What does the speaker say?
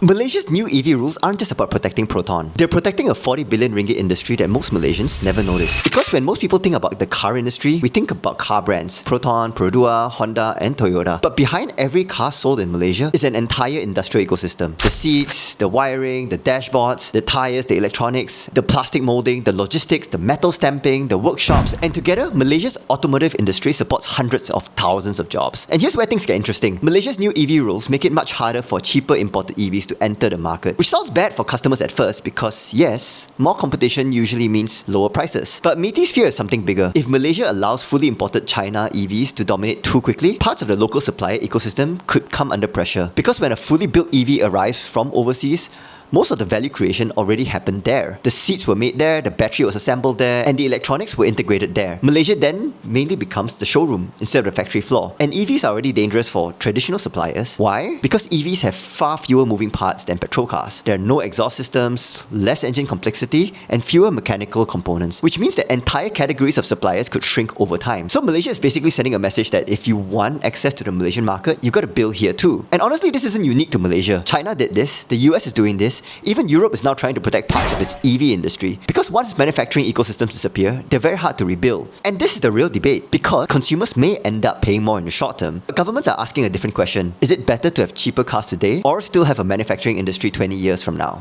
Malaysia's new EV rules aren't just about protecting Proton. They're protecting a 40 billion ringgit industry that most Malaysians never notice. Because when most people think about the car industry, we think about car brands: Proton, Perodua, Honda, and Toyota. But behind every car sold in Malaysia is an entire industrial ecosystem. The seats, the wiring, the dashboards, the tires, the electronics, the plastic molding, the logistics, the metal stamping, the workshops, and together, Malaysia's automotive industry supports hundreds of thousands of jobs. And here's where things get interesting. Malaysia's new EV rules make it much harder for cheaper imported EVs to enter the market, which sounds bad for customers at first because, yes, more competition usually means lower prices. But Meti's fear is something bigger. If Malaysia allows fully imported China EVs to dominate too quickly, parts of the local supplier ecosystem could come under pressure. Because when a fully built EV arrives from overseas, most of the value creation already happened there. The seats were made there, the battery was assembled there, and the electronics were integrated there. Malaysia then mainly becomes the showroom instead of the factory floor. And EVs are already dangerous for traditional suppliers. Why? Because EVs have far fewer moving parts than petrol cars. There are no exhaust systems, less engine complexity, and fewer mechanical components, which means that entire categories of suppliers could shrink over time. So Malaysia is basically sending a message that if you want access to the Malaysian market, you've got to build here too. And honestly, this isn't unique to Malaysia. China did this, the US is doing this, even Europe is now trying to protect parts of its EV industry. Because once manufacturing ecosystems disappear, they're very hard to rebuild. And this is the real debate, because consumers may end up paying more in the short term. But governments are asking a different question. Is it better to have cheaper cars today, or still have a manufacturing industry 20 years from now?